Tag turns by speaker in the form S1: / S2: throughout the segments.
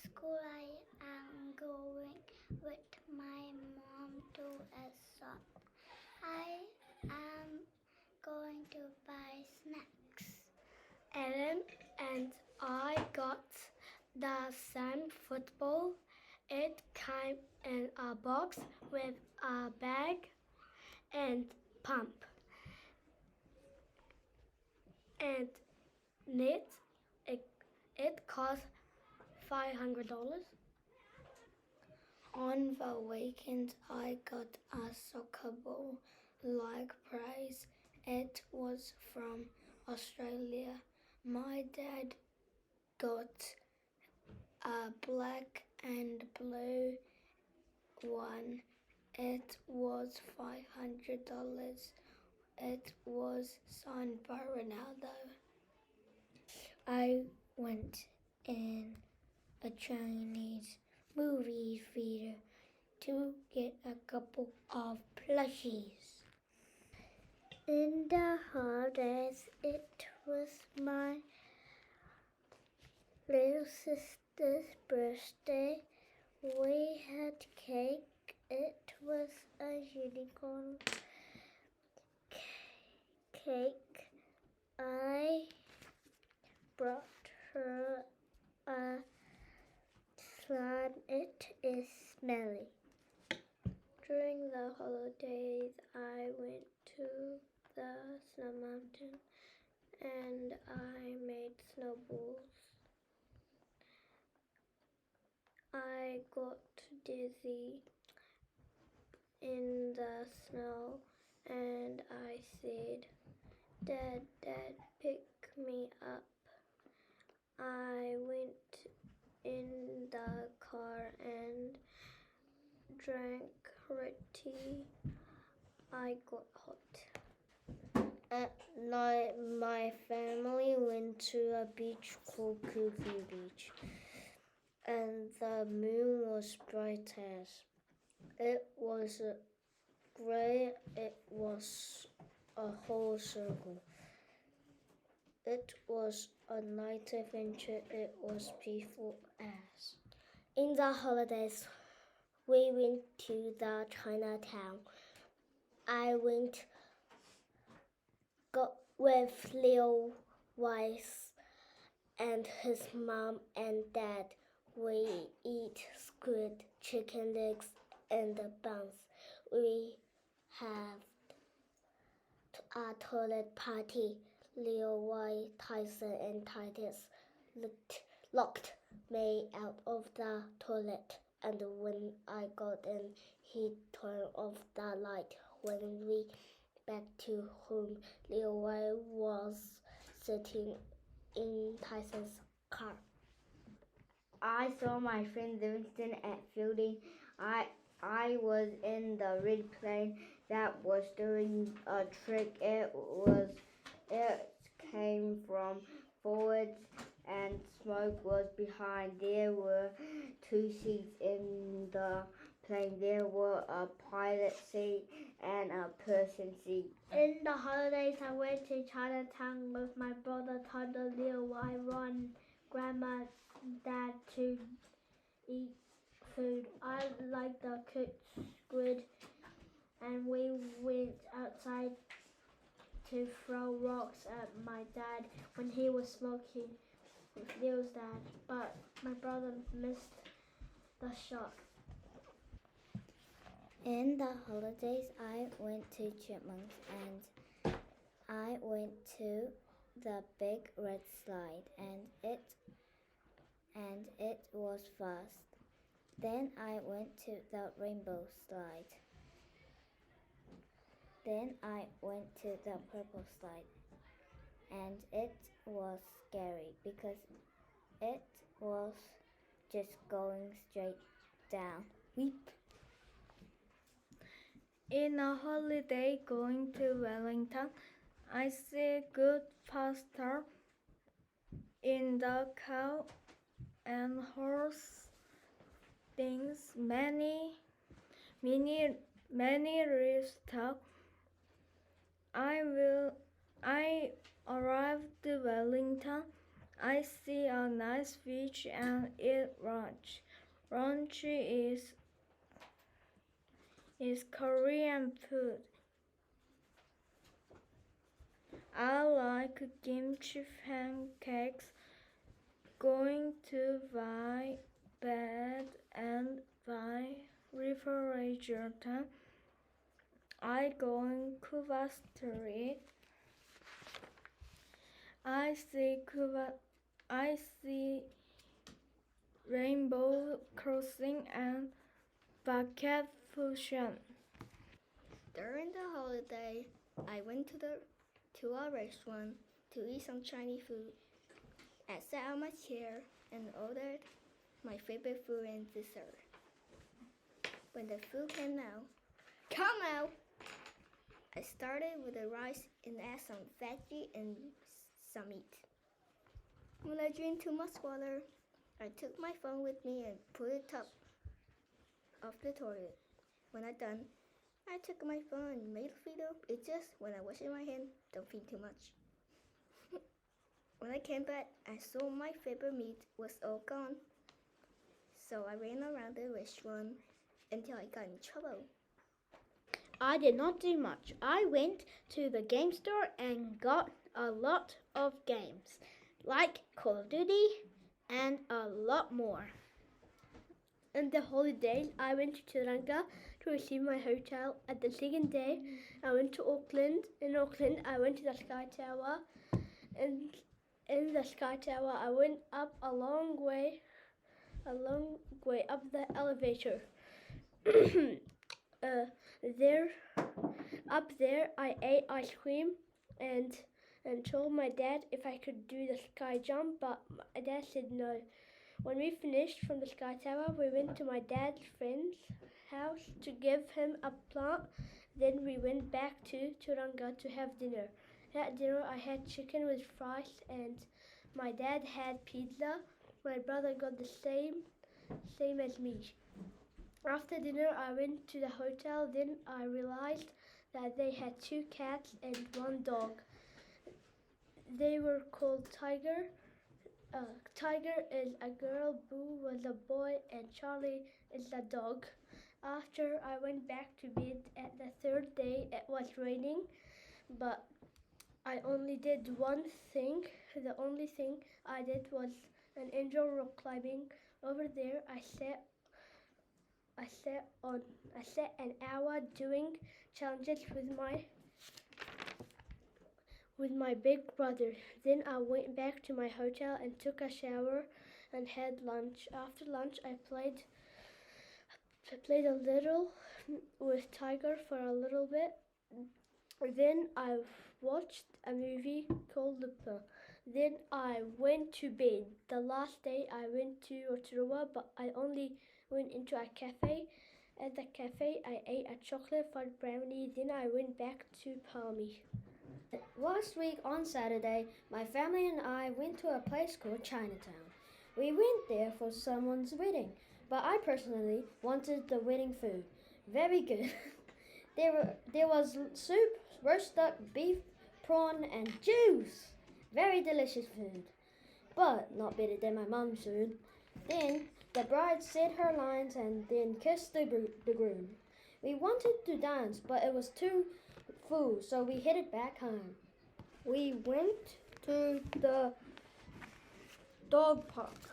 S1: school, I am going with my mom to a shop. I am going to buy snacks. Ellen and I got the same football. It came in a box with a bag and pump. And it cost $500. On the weekend, I got a soccer ball like prize. It was from Australia. My dad got a black and blue one. It was $500. It was signed by Ronaldo. I went in a Chinese movie theater to get a couple of plushies. In the holidays, it was my little sister's birthday. We had cake. It was a unicorn cake. I brought her a slime. It is smelly. During the holidays, I went to the snow mountain and I made snowballs. I got dizzy in the snow and I said, Dad, pick me up. I went in the car and drank red tea. I got hot. At night, my family went to a beach called Cuckoo Beach, and the moon was bright as. It was gray. It was a whole circle. It was a night adventure. It was peaceful as. In the holidays, we went to the Chinatown. I went with Leo Weiss and his mom and dad. We eat squid, chicken legs, and buns. We have a toilet party. Leo White, Tyson, and Titus locked me out of the toilet. And when I got in, he turned off the light. When we back to home, Leo White was sitting in Tyson's car. I saw my friend Livingston at fielding. I was in the red plane that was doing a trick. It came from forward and smoke was behind. There were 2 seats in the plane. There were a pilot seat and a person seat. In the holidays, I went to Chinatown with my brother Toddler, Leo, I Ron, Grandma, Dad to eat food. I like the cooked squid, and we went outside to throw rocks at my dad when he was smoking with Leo's dad, but my brother missed the shot. In the holidays, I went to Chipmunks and I went to the big red slide and it was fast. Then I went to the rainbow slide. Then I went to the purple slide and it was scary because it was just going straight down. Weep. In a holiday going to Wellington, I see good pasta in the cow and horse things. Many livestock. I arrived to Wellington
S2: I see a nice beach and eat lunch. Lunch is Korean food. I like kimchi pancakes. Going to buy bed and buy refrigerator. I going Cuba Street. I see Cuba. I see rainbow crossing and bucket fusion.
S1: During the holiday, I went to a restaurant to eat some Chinese food. I sat on my chair and ordered my favorite food and dessert. When the food come out, I started with the rice and added some veggie and some meat. When I drank too much water, I took my phone with me and put it top of the toilet. When I done, I took my phone and made a video. It's just when I wash my hand, don't feel too much. When I came back, I saw my favorite meat was all gone. So I ran around the restaurant until I got in trouble.
S3: I did not do much. I went to the game store and got a lot of games, like Call of Duty and a lot more. On the holidays, I went to Tiranga to receive my hotel. At the second day, I went to Auckland. In Auckland, I went to the Sky Tower. And in the Sky Tower, I went up a long way up the elevator. There, up there, I ate ice cream and told my dad if I could do the sky jump, but my dad said no. When we finished from the Sky Tower, we went to my dad's friend's house to give him a plant. Then we went back to Turanga to have dinner. At dinner, I had chicken with fries, and my dad had pizza. My brother got the same as me. After dinner, I went to the hotel. Then I realized that they had 2 cats and 1 dog. They were called Tiger. Tiger is a girl, Boo was a boy, and Charlie is a dog. After I went back to bed at the 3rd day, it was raining, but I only did one thing. The only thing I did was an indoor rock climbing. Over there, I sat an hour doing challenges with my big brother. Then I went back to my hotel and took a shower and had lunch. After lunch, I played a little with Tiger for a little bit. Then I watched a movie called Lupin. Then I went to bed. The last day I went to Rotorua, but I only went into a cafe. At the cafe, I ate a chocolate fudge brownie. Then I went back to Palmy. Last week on Saturday, my family and I went to a place called Chinatown. We went there for someone's wedding, but I personally wanted the wedding food. Very good. There was soup, roast duck, beef, prawn, and juice. Very delicious food, but not better than my mum's food. Then the bride said her lines and then kissed the groom. We wanted to dance, but it was too full, so we headed back home.
S2: We went to the dog park.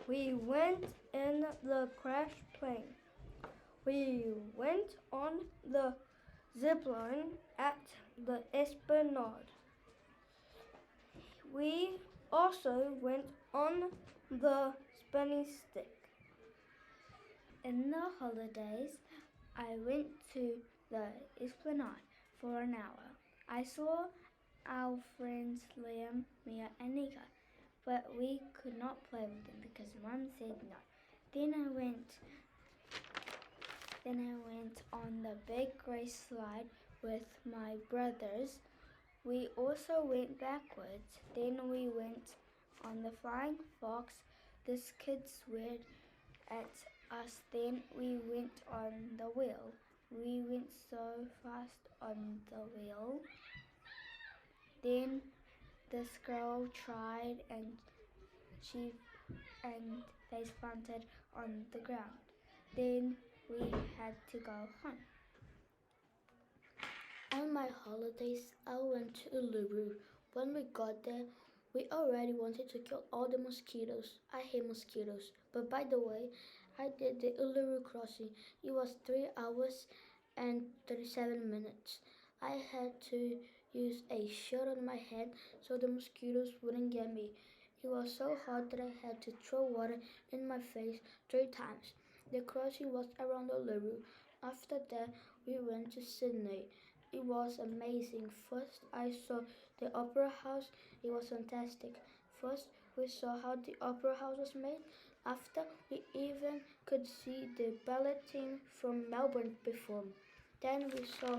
S2: We went in the crash plane. We went on the zip line at the Esplanade. We also went on the spinning stick.
S4: In the holidays, I went to the Esplanade for an hour. I saw our friends Liam, Mia, and Nika, but we could not play with them because Mum said no. Then I went on the big grey slide with my brothers. We also went backwards. Then we went on the flying fox. This kid sweared at us. Then we went on the wheel. We went so fast on the wheel. Then This girl tried she and face planted on the ground. Then we had to go home.
S3: On my holidays, I went to Uluru. When we got there, we already wanted to kill all the mosquitoes. I hate mosquitoes. But by the way, I did the Uluru crossing. It was 3 hours and 37 minutes. I had to use a shield on my head so the mosquitoes wouldn't get me. It was so hot that I had to throw water in my face 3 times. The crossing was around Uluru. After that, we went to Sydney. It was amazing. First, I saw the Opera House. It was fantastic. First, we saw how the Opera House was made. After, we even could see the ballet team from Melbourne perform. Then we saw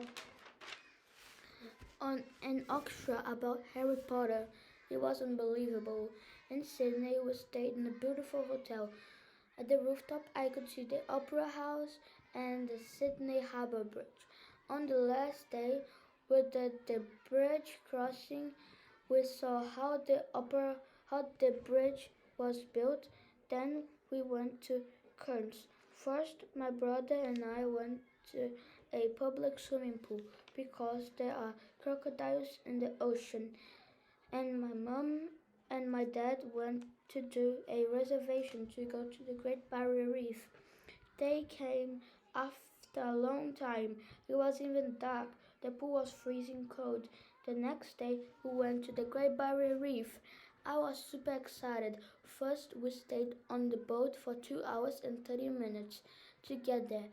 S3: on an orchestra about Harry Potter. It was unbelievable. In Sydney, we stayed in a beautiful hotel. At the rooftop, I could see the Opera House and the Sydney Harbour Bridge. On the last day, we did the bridge crossing. We saw how the bridge was built. Then we went to Cairns. First, my brother and I went to a public swimming pool because there are crocodiles in the ocean, and my mom and my dad went to do a reservation to go to the Great Barrier Reef. They came after a long time. It was even dark. The pool was freezing cold. The next day, we went to the Great Barrier Reef. I was super excited. First, we stayed on the boat for 2 hours and 30 minutes to get there.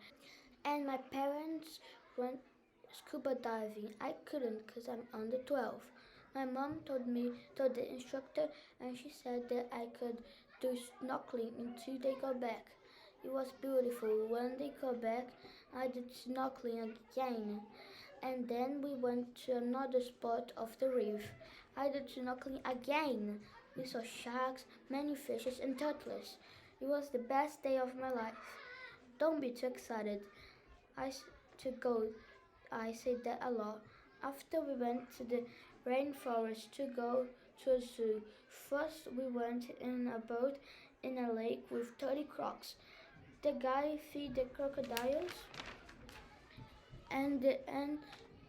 S3: And my parents went scuba diving. I couldn't because I'm under 12. My mom told the instructor, and she said that I could do snorkeling until they got back. It was beautiful. When they got back, I did snorkeling again. And then we went to another spot of the reef. I did snorkeling again. We saw sharks, many fishes, and turtles. It was the best day of my life. Don't be too excited. To go. I said that a lot. After we went to the rainforest to go to a zoo. First, we went in a boat in a lake with 30 crocs. The guy fed the crocodiles, and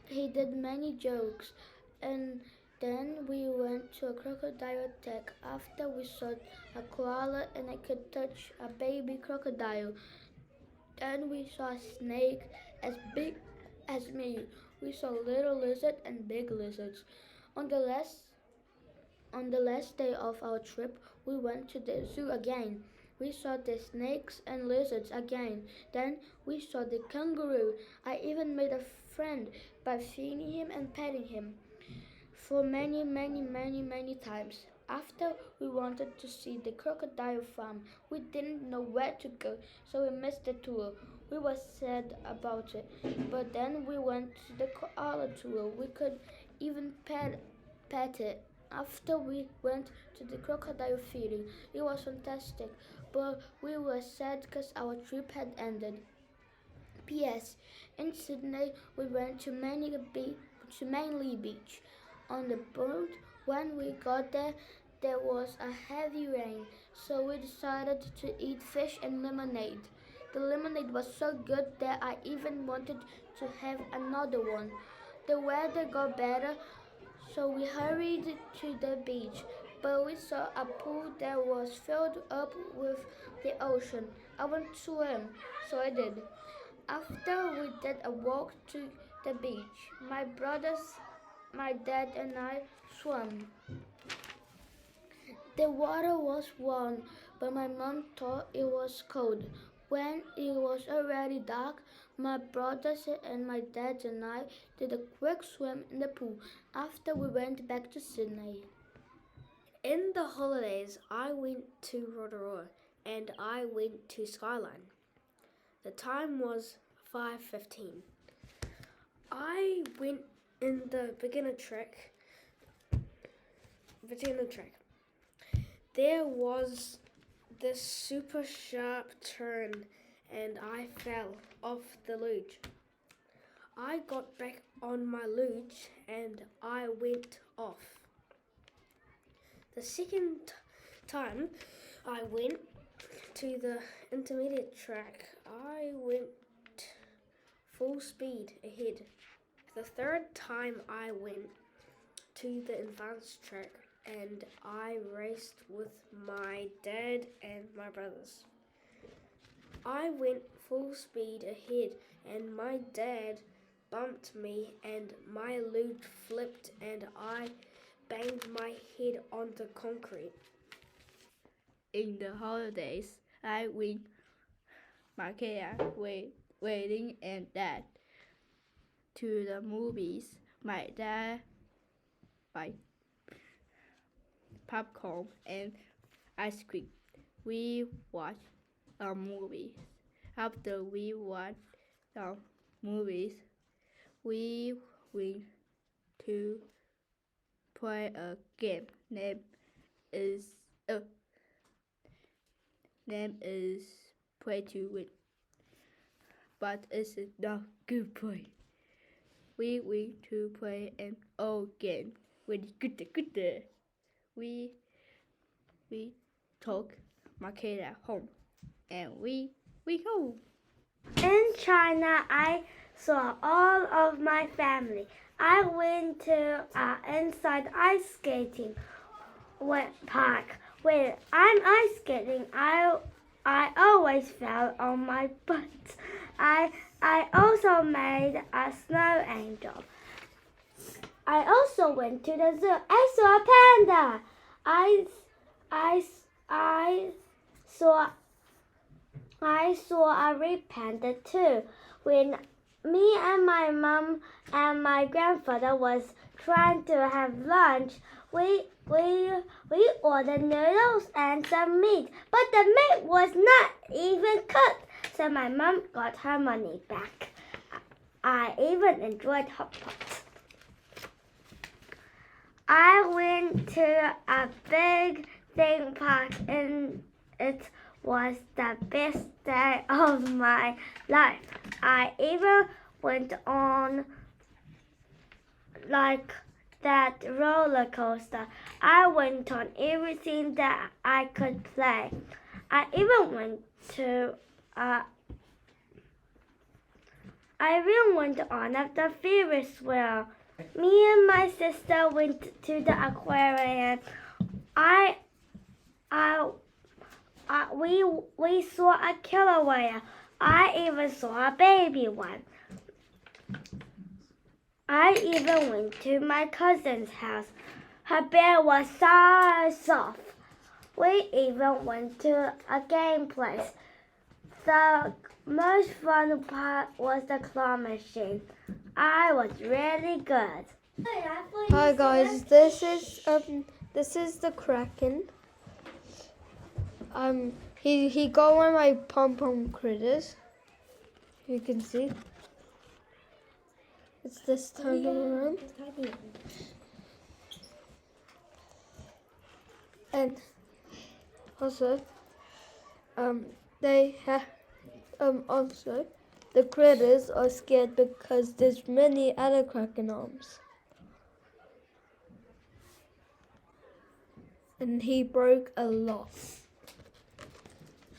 S3: he did many jokes. And then we went to a crocodile attack. After we saw a koala and I could touch a baby crocodile. Then we saw a snake as big as me. We saw little lizard and big lizards. On the last day of our trip, we went to the zoo again. We saw the snakes and lizards again. Then we saw the kangaroo. I even made a friend by feeding him and petting him for many times. After we wanted to see the crocodile farm, we didn't know where to go, so we missed the tour. We were sad about it, but then we went to the koala tour. We could even pet it. After we went to the crocodile feeding, it was fantastic, but we were sad because our trip had ended. P.S. In Sydney, we went to Manly Beach. On the boat, when we got there, there was a heavy rain, so we decided to eat fish and lemonade. The lemonade was so good that I even wanted to have another one. The weather got better, so we hurried to the beach, but we saw a pool that was filled up with the ocean. I wanted to swim, so I did. After we did a walk to the beach, my brothers, my dad, and I swam. The water was warm, but my mom thought it was cold. When it was already dark, my brothers and my dad and I did a quick swim in the pool. After we went back to Sydney.
S2: In the holidays, I went to Rotorua and I went to Skyline. The time was 5:15. I went in the beginner track. There was this super sharp turn and I fell off the luge. I got back on my luge and I went off. The second time I went to the intermediate track, I went full speed ahead. The third time I went to the advanced track and I raced with my dad and my brothers. I went full speed ahead and my dad bumped me and my lute flipped and I banged my head onto concrete.
S4: In the holidays, I went Makaya wedding and dad to the movies. My dad buy popcorn and ice cream. We watched the movies. After we watched the movies, we went to play a game. Is uh, name is play to win, but it's not good play. We went to play an old game with good. We took Makeda home and we home.
S1: In China, I saw all of my family. I went to inside ice skating park. When I'm ice skating, I always fell on my butt. I also made a snow angel. I also went to the zoo. I saw a panda. I saw a red panda too. When me and my mom and my grandfather was trying to have lunch, we ordered noodles and some meat, but the meat was not even cooked. So my mom got her money back. I even enjoyed hot pot. I went to a big theme park and it was the best day of my life. I even went on like that roller coaster. I went on everything that I could play. I even went on the Ferris wheel. Me and my sister went to the aquarium. We saw a killer whale. I even saw a baby one. I even went to my cousin's house. Her bed was so soft. We even went to a game place. The most fun part was the claw machine. I was really good.
S3: Hi guys, this is the kraken. He got one of my pom-pom critters. You can see. It's this time around. And also, also, the critters are scared because there's many other kraken arms. And he broke a lot.